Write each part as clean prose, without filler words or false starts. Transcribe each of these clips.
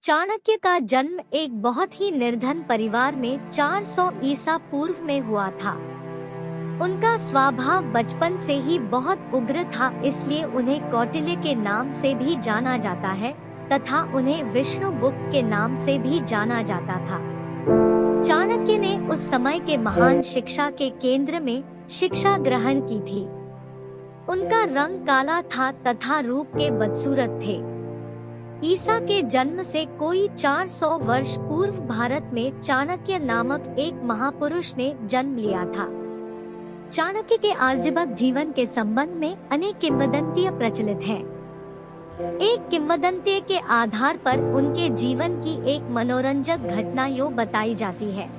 चाणक्य का जन्म एक बहुत ही निर्धन परिवार में 400 ईसा पूर्व में हुआ था। उनका स्वभाव बचपन से ही बहुत उग्र था, इसलिए उन्हें कौटिल्य के नाम से भी जाना जाता है तथा उन्हें विष्णुगुप्त के नाम से भी जाना जाता था। चाणक्य ने उस समय के महान शिक्षा के केंद्र में शिक्षा ग्रहण की थी। उनका रंग काला था तथा रूप के बदसूरत थे। ईसा के जन्म से कोई 400 वर्ष पूर्व भारत में चाणक्य नामक एक महापुरुष ने जन्म लिया था। चाणक्य के आर्यभट्ट जीवन के संबंध में अनेक किंवदंतियां प्रचलित हैं। एक किंवदंती के आधार पर उनके जीवन की एक मनोरंजक घटना यो बताई जाती है।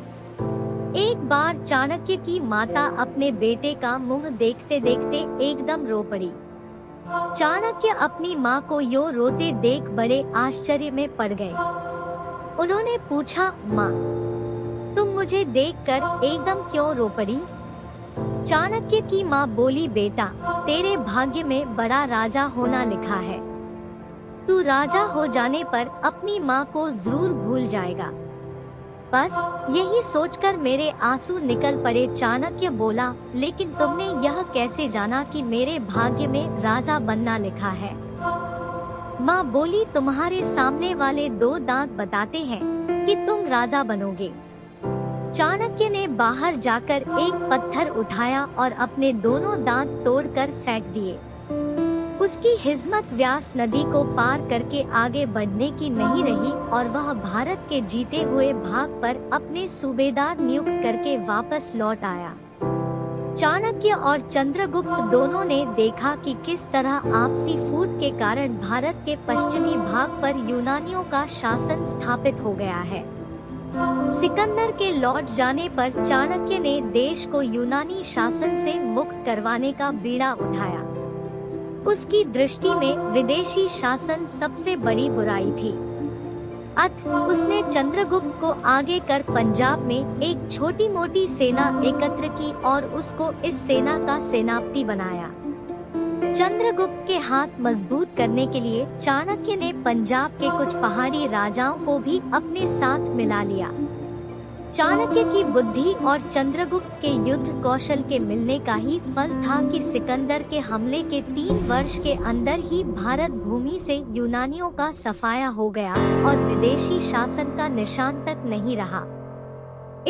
एक बार चाणक्य की माता अपने बेटे का मुंह देखते देखते एकदम रो पड़ी। चाणक्य अपनी माँ को यो रोते देख बड़े आश्चर्य में पड़ गए। उन्होंने पूछा, माँ, तुम मुझे देखकर एकदम क्यों रो पड़ी? चाणक्य की माँ बोली, बेटा, तेरे भाग्य में बड़ा राजा होना लिखा है। तू राजा हो जाने पर अपनी माँ को जरूर भूल जाएगा। बस यही सोचकर मेरे आंसू निकल पड़े। चाणक्य बोला, लेकिन तुमने यह कैसे जाना कि मेरे भाग्य में राजा बनना लिखा है? माँ बोली, तुम्हारे सामने वाले 2 दांत बताते हैं कि तुम राजा बनोगे। चाणक्य ने बाहर जाकर एक पत्थर उठाया और अपने दोनों दांत तोड़कर फेंक दिए। उसकी हिम्मत व्यास नदी को पार करके आगे बढ़ने की नहीं रही और वह भारत के जीते हुए भाग पर अपने सूबेदार नियुक्त करके वापस लौट आया। चाणक्य और चंद्रगुप्त दोनों ने देखा कि किस तरह आपसी फूट के कारण भारत के पश्चिमी भाग पर यूनानियों का शासन स्थापित हो गया है। सिकंदर के लौट जाने पर चाणक्य ने देश को यूनानी शासन से मुक्त करवाने का बीड़ा उठाया। उसकी दृष्टि में विदेशी शासन सबसे बड़ी बुराई थी। अतः उसने चंद्रगुप्त को आगे कर पंजाब में एक छोटी मोटी सेना एकत्र की और उसको इस सेना का सेनापति बनाया। चंद्रगुप्त के हाथ मजबूत करने के लिए चाणक्य ने पंजाब के कुछ पहाड़ी राजाओं को भी अपने साथ मिला लिया। चाणक्य की बुद्धि और चंद्रगुप्त के युद्ध कौशल के मिलने का ही फल था कि सिकंदर के हमले के 3 वर्ष के अंदर ही भारत भूमि से यूनानियों का सफाया हो गया और विदेशी शासन का निशान तक नहीं रहा।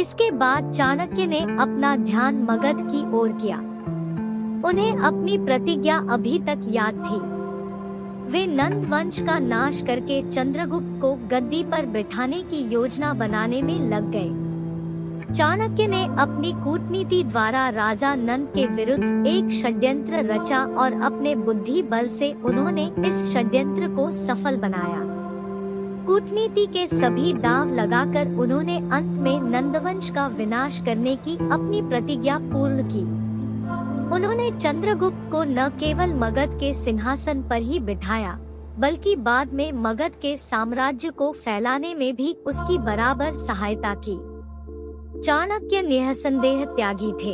इसके बाद चाणक्य ने अपना ध्यान मगध की ओर किया। उन्हें अपनी प्रतिज्ञा अभी तक याद थी। वे नंद वंश का नाश करके चंद्रगुप्त को गद्दी पर बिठाने की योजना बनाने में लग गए। चाणक्य ने अपनी कूटनीति द्वारा राजा नंद के विरुद्ध एक षड्यंत्र रचा और अपने बुद्धि बल से उन्होंने इस षड्यंत्र को सफल बनाया। कूटनीति के सभी दांव लगाकर उन्होंने अंत में नंदवंश का विनाश करने की अपनी प्रतिज्ञा पूर्ण की। उन्होंने चंद्रगुप्त को न केवल मगध के सिंहासन पर ही बिठाया, बल्कि बाद में मगध के साम्राज्य को फैलाने में भी उसकी बराबर सहायता की। चाणक्य निसंदेह त्यागी थे।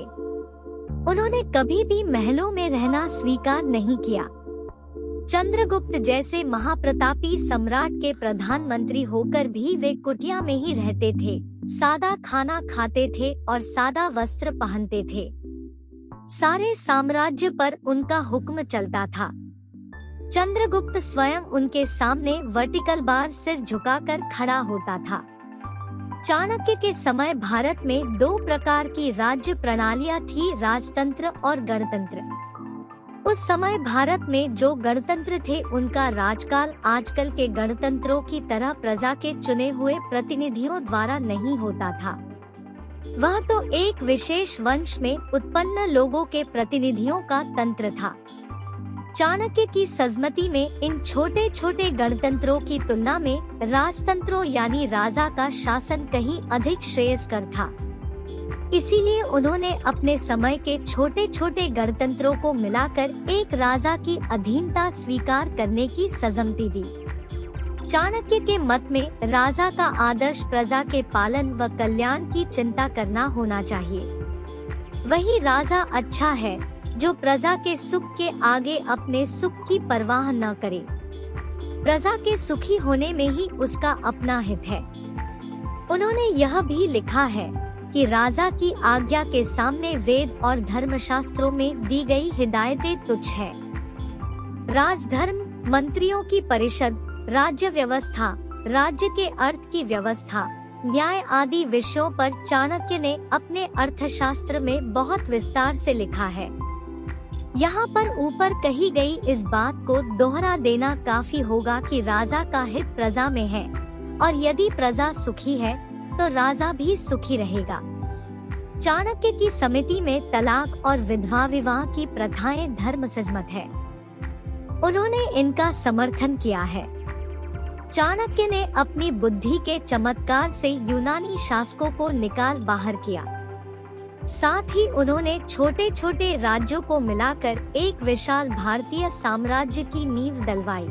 उन्होंने कभी भी महलों में रहना स्वीकार नहीं किया। चंद्रगुप्त जैसे महाप्रतापी सम्राट के प्रधानमंत्री होकर भी वे कुटिया में ही रहते थे, सादा खाना खाते थे और सादा वस्त्र पहनते थे। सारे साम्राज्य पर उनका हुक्म चलता था। चंद्रगुप्त स्वयं उनके सामने वर्टिकल बार सिर झुकाकर खड़ा होता था। चाणक्य के समय भारत में 2 प्रकार की राज्य प्रणालियां थी, राजतंत्र और गणतंत्र। उस समय भारत में जो गणतंत्र थे उनका राजकाल आजकल के गणतंत्रों की तरह प्रजा के चुने हुए प्रतिनिधियों द्वारा नहीं होता था। वह तो एक विशेष वंश में उत्पन्न लोगों के प्रतिनिधियों का तंत्र था। चाणक्य की सजमती में इन छोटे छोटे गणतंत्रों की तुलना में राजतंत्रों यानी राजा का शासन कहीं अधिक श्रेयस्कर था। इसीलिए उन्होंने अपने समय के छोटे छोटे गणतंत्रों को मिलाकर एक राजा की अधीनता स्वीकार करने की सजमती दी। चाणक्य के मत में राजा का आदर्श प्रजा के पालन व कल्याण की चिंता करना होना चाहिए। वही राजा अच्छा है जो प्रजा के सुख के आगे अपने सुख की परवाह न करे। प्रजा के सुखी होने में ही उसका अपना हित है। उन्होंने यह भी लिखा है कि राजा की आज्ञा के सामने वेद और धर्मशास्त्रों में दी गई हिदायतें तुच्छ है। राजधर्म, मंत्रियों की परिषद, राज्य व्यवस्था, राज्य के अर्थ की व्यवस्था, न्याय आदि विषयों पर चाणक्य ने अपने अर्थशास्त्र में बहुत विस्तार से लिखा है। यहाँ पर ऊपर कही गई इस बात को दोहरा देना काफी होगा कि राजा का हित प्रजा में है और यदि प्रजा सुखी है तो राजा भी सुखी रहेगा। चाणक्य की समिति में तलाक और विधवा विवाह की प्रथाएं धर्म सजमत है। उन्होंने इनका समर्थन किया है। चाणक्य ने अपनी बुद्धि के चमत्कार से यूनानी शासकों को निकाल बाहर किया। साथ ही उन्होंने छोटे छोटे राज्यों को मिलाकर एक विशाल भारतीय साम्राज्य की नींव डलवाई।